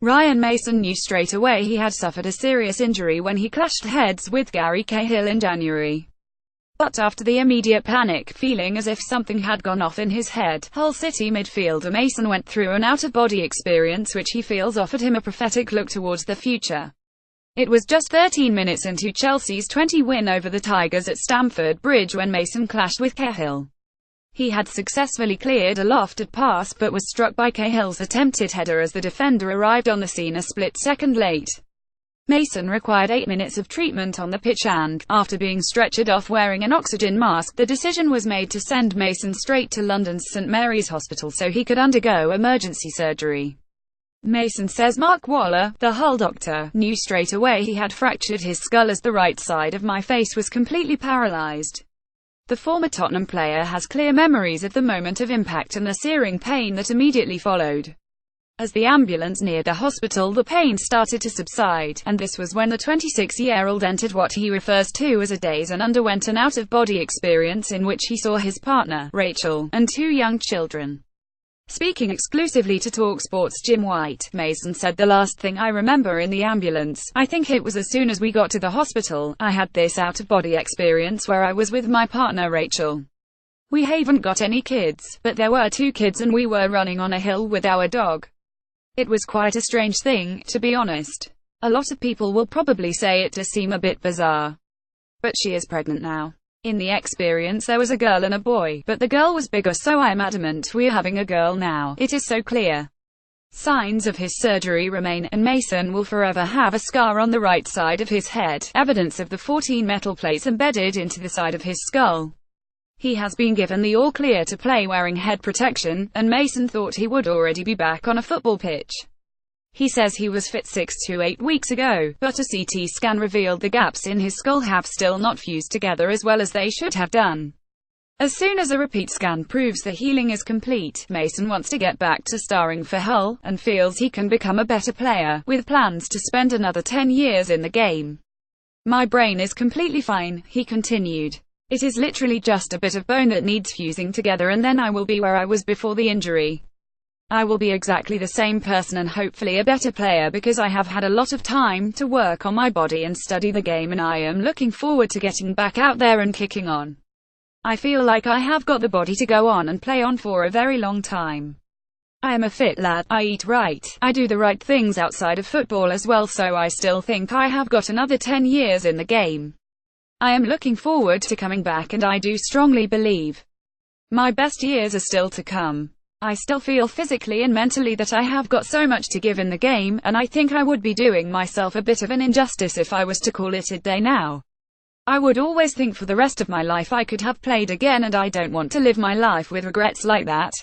Ryan Mason knew straight away he had suffered a serious injury when he clashed heads with Gary Cahill in January. But after the immediate panic, feeling as if something had gone off in his head, Hull City midfielder Mason went through an out-of-body experience which he feels offered him a prophetic look towards the future. It was just 13 minutes into Chelsea's 20 win over the Tigers at Stamford Bridge when Mason clashed with Cahill. He had successfully cleared a lofted pass but was struck by Cahill's attempted header as the defender arrived on the scene a split second late. Mason required 8 minutes of treatment on the pitch and, after being stretchered off wearing an oxygen mask, the decision was made to send Mason straight to London's St Mary's Hospital so he could undergo emergency surgery. Mason says Mark Waller, the Hull doctor, knew straight away he had fractured his skull as the right side of my face was completely paralysed. The former Tottenham player has clear memories of the moment of impact and the searing pain that immediately followed. As the ambulance neared the hospital, the pain started to subside, and this was when the 26-year-old entered what he refers to as a daze and underwent an out-of-body experience in which he saw his partner, Rachel, and 2 young children. Speaking exclusively to TalkSport's Jim White, Mason said, "The last thing I remember in the ambulance, I think it was as soon as we got to the hospital, I had this out-of-body experience where I was with my partner Rachel. We haven't got any kids, but there were 2 kids and we were running on a hill with our dog. It was quite a strange thing, to be honest. A lot of people will probably say it does seem a bit bizarre. But she is pregnant now. In the experience there was a girl and a boy, but the girl was bigger, so I'm adamant we're having a girl now. It is so clear." Signs of his surgery remain, and Mason will forever have a scar on the right side of his head, evidence of the 14 metal plates embedded into the side of his skull. He has been given the all-clear to play wearing head protection, and Mason thought he would already be back on a football pitch. He says he was fit 6 to 8 weeks ago, but a CT scan revealed the gaps in his skull have still not fused together as well as they should have done. As soon as a repeat scan proves the healing is complete, Mason wants to get back to starring for Hull, and feels he can become a better player, with plans to spend another 10 years in the game. "My brain is completely fine," he continued. "It is literally just a bit of bone that needs fusing together and then I will be where I was before the injury. I will be exactly the same person and hopefully a better player because I have had a lot of time to work on my body and study the game, and I am looking forward to getting back out there and kicking on. I feel like I have got the body to go on and play on for a very long time. I am a fit lad, I eat right, I do the right things outside of football as well, so I still think I have got another 10 years in the game. I am looking forward to coming back and I do strongly believe my best years are still to come. I still feel physically and mentally that I have got so much to give in the game, and I think I would be doing myself a bit of an injustice if I was to call it a day now. I would always think for the rest of my life I could have played again, and I don't want to live my life with regrets like that."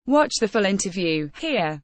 Watch the full interview here.